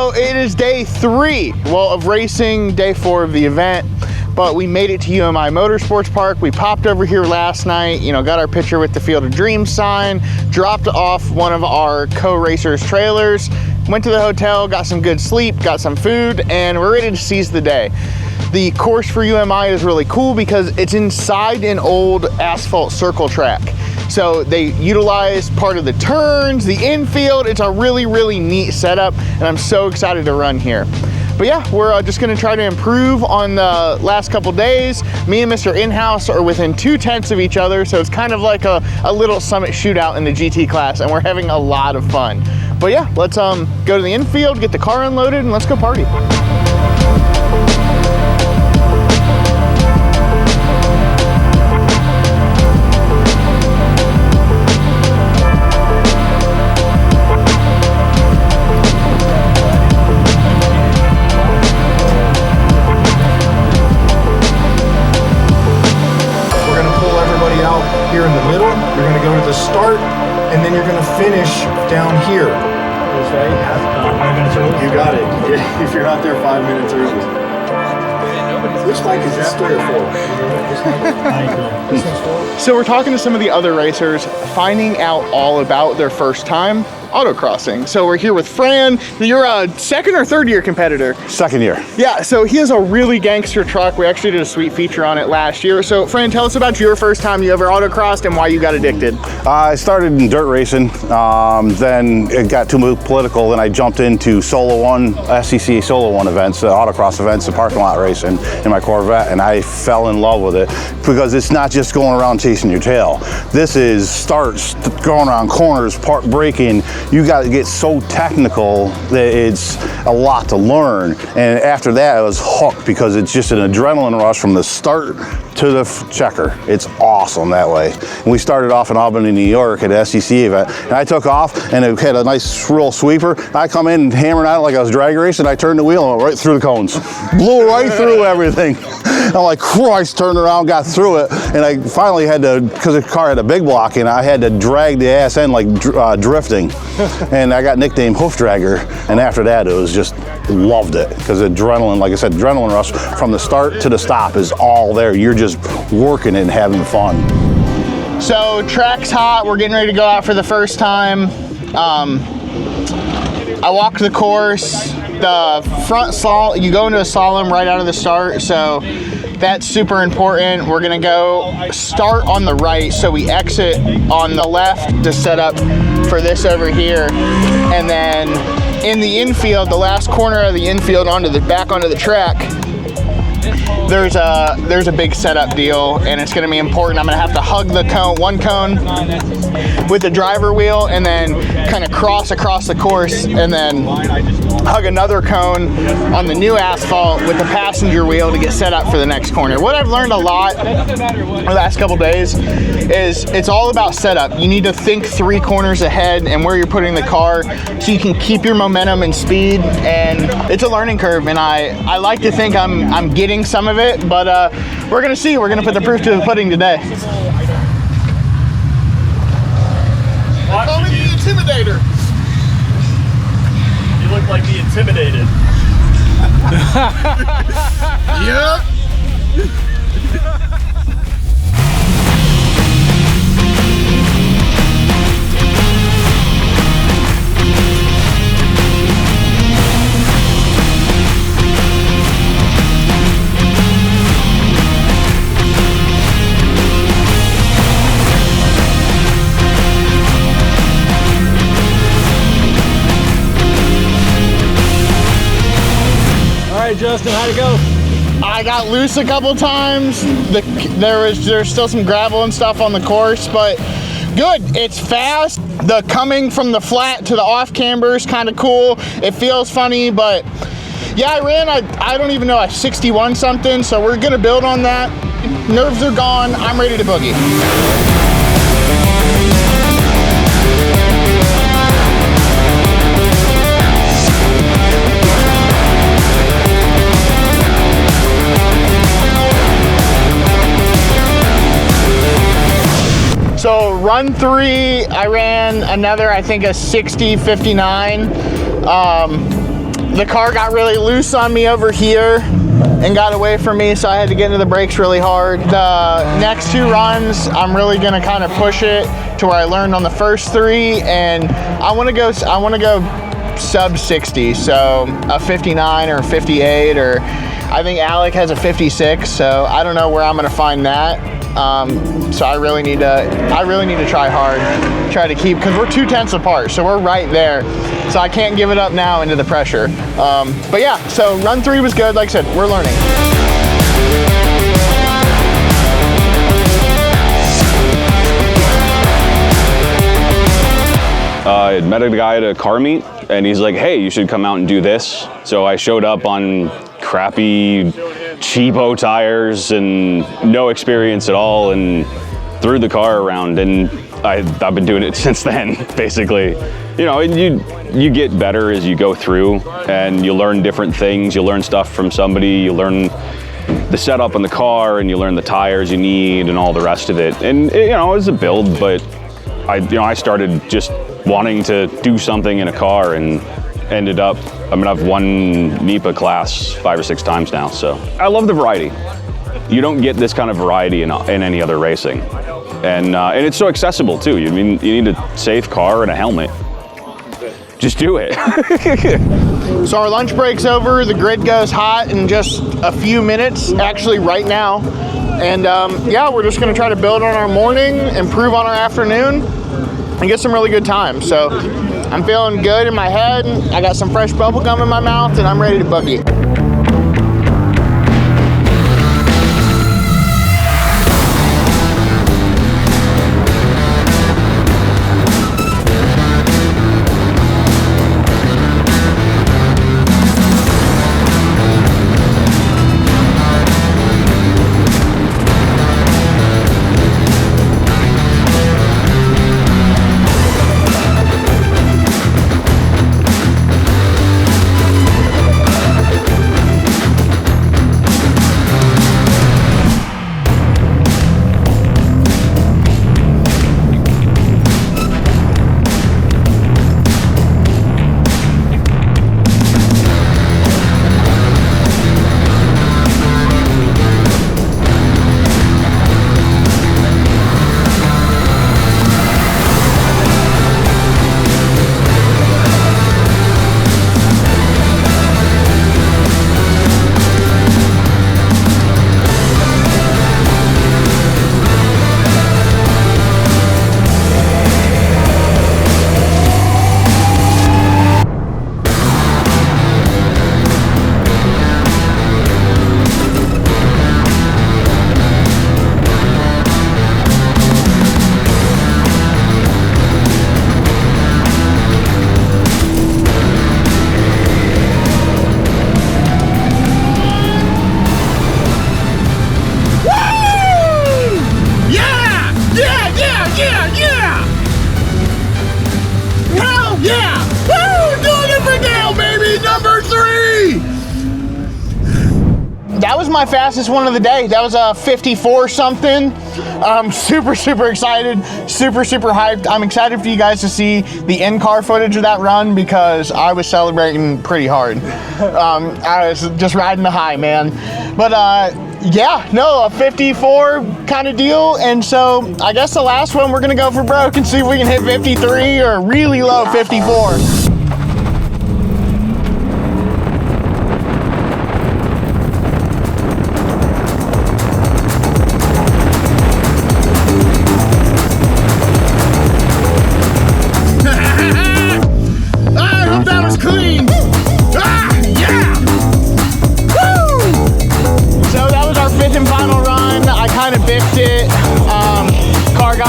So it is day 3, well, of racing, day 4 of the event, but we made it to UMI Motorsports Park. We popped over here last night, you know, got our picture with the Field of Dreams sign, dropped off one of our co-racers' trailers, went to the hotel, got some good sleep, got some food, and we're ready to seize the day. The course for UMI is really cool because it's inside an old asphalt circle track. So they utilize part of the turns, the infield. It's a really, really neat setup, and I'm so excited to run here. But yeah, we're just gonna try to improve on the last couple days. Me and Mr. In-House are within 2/10 of each other, so it's kind of like a little Summit shootout in the GT class, and we're having a lot of fun. But yeah, let's go to the infield, get the car unloaded, and let's go party. Here in the middle, you're going to go to the start, and then you're going to finish down here. You got it. If you're not there 5 minutes early. Which mic is this 3 or 4? So we're talking to some of the other racers, finding out all about their first time autocrossing. So we're here with Fran. You're a 2nd or 3rd year competitor? 2nd year. Yeah, so he has a really gangster truck. We actually did a sweet feature on it last year. So Fran, tell us about your first time you ever autocrossed and why you got addicted. I started in dirt racing, then it got too political, then I jumped into SCCA Solo 1 events, autocross events, and parking lot racing in my Corvette, and I fell in love with it because it's not just going around chasing your tail. This is starts, going around corners, park braking. You got to get so technical that it's a lot to learn. And after that, I was hooked because it's just an adrenaline rush from the start to the checker. It's awesome that way. And we started off in Albany, New York at an SCCA event, and I took off, and it had a nice real sweeper. I come in and hammered out like I was drag racing. I turned the wheel and went right through the cones. Blew right through everything. I'm like, Christ, turned around, got through it, and I finally had to, because the car had a big block, and I had to drag the ass end like drifting. And I got nicknamed Hoof Dragger, and after that, it was just, loved it, because adrenaline, like I said, adrenaline rush from the start to the stop is all there. You're just working and having fun. So track's hot, we're getting ready to go out for the first time. I walked the course, the front slalom, you go into a slalom right out of the start, so that's super important. We're gonna go start on the right, so we exit on the left to set up for this over here, and then in the infield, the last corner of the infield back onto the track, there's a big setup deal, and it's gonna be important. I'm gonna have to hug the one cone with the driver wheel, and then kind of cross across the course, and then hug another cone on the new asphalt with the passenger wheel to get set up for the next corner. What I've learned a lot the last couple days is it's all about setup. You need to think 3 corners ahead and where you're putting the car so you can keep your momentum and speed, and it's a learning curve, and I like to think I'm getting some of it, but we're gonna see. We're gonna put the proof to the pudding today. Call me the Intimidator. You look like the Intimidated. Yep. Justin, how'd it go? I got loose a couple times. There's still some gravel and stuff on the course, but good. It's fast. The coming from the flat to the off camber is kind of cool. It feels funny, but yeah, I ran, I don't even know, a 61 something, so we're gonna build on that. Nerves are gone. I'm ready to boogie. So run 3, I ran another, I think a 60-59. the car got really loose on me over here and got away from me, so I had to get into the brakes really hard. The next 2 runs, I'm really gonna kind of push it to where I learned on the first 3, and I wanna go sub 60, so a 59 or 58, or I think Alec has a 56, so I don't know where I'm gonna find that. So I really need to try hard, try to keep, because we're 2 tenths apart, so we're right there. So I can't give it up now into the pressure. But yeah, so run 3 was good. Like I said, we're learning. I met a guy at a car meet, and he's like, hey, you should come out and do this. So I showed up on crappy, cheapo tires and no experience at all, and threw the car around, and I've been doing it since then, basically. You know, and you get better as you go through, and you learn different things. You learn stuff from somebody, you learn the setup on the car, and you learn the tires you need and all the rest of it. And you know, it was a build, but I started just wanting to do something in a car, and ended up, I've won NEPA class 5 or 6 times now, so. I love the variety. You don't get this kind of variety in any other racing. And it's so accessible too. You need a safe car and a helmet. Just do it. So our lunch break's over. The grid goes hot in just a few minutes, actually right now. And yeah, we're just gonna try to build on our morning, improve on our afternoon, and get some really good times. So I'm feeling good in my head. I got some fresh bubble gum in my mouth, and I'm ready to boogie. That was my fastest one of the day. That was a 54 something. I'm super excited, super hyped. I'm excited for you guys to see the in-car footage of that run, because I was celebrating pretty hard. I was just riding the high, man. But yeah, no, a 54 kind of deal. And so I guess the last one we're gonna go for broke and see if we can hit 53 or really low 54.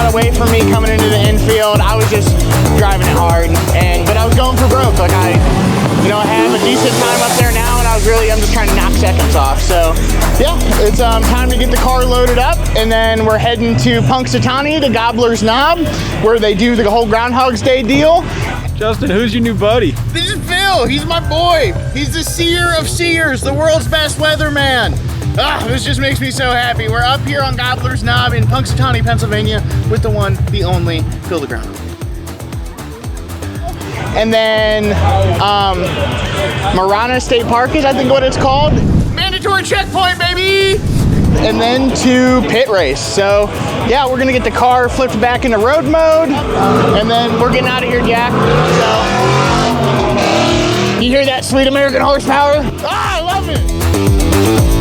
Away from me coming into the infield. I was just driving it hard, but I was going for broke. Like I have a decent time up there now, and I'm just trying to knock seconds off. So yeah, it's time to get the car loaded up, and then we're heading to Punxsutawney, the Gobbler's Knob, where they do the whole Groundhog's Day deal. Justin, who's your new buddy? This is Phil. He's my boy. He's the seer of seers, the world's best weatherman. This just makes me so happy. We're up here on Gobbler's Knob in Punxsutawney, Pennsylvania, with the one, the only, Phil the Groundhog. and then Marana State Park is, I think, what it's called. Mandatory checkpoint, baby! And then to pit race. So yeah, we're gonna get the car flipped back into road mode, and then we're getting out of here, Jack. So you hear that sweet American horsepower? Ah, I love it!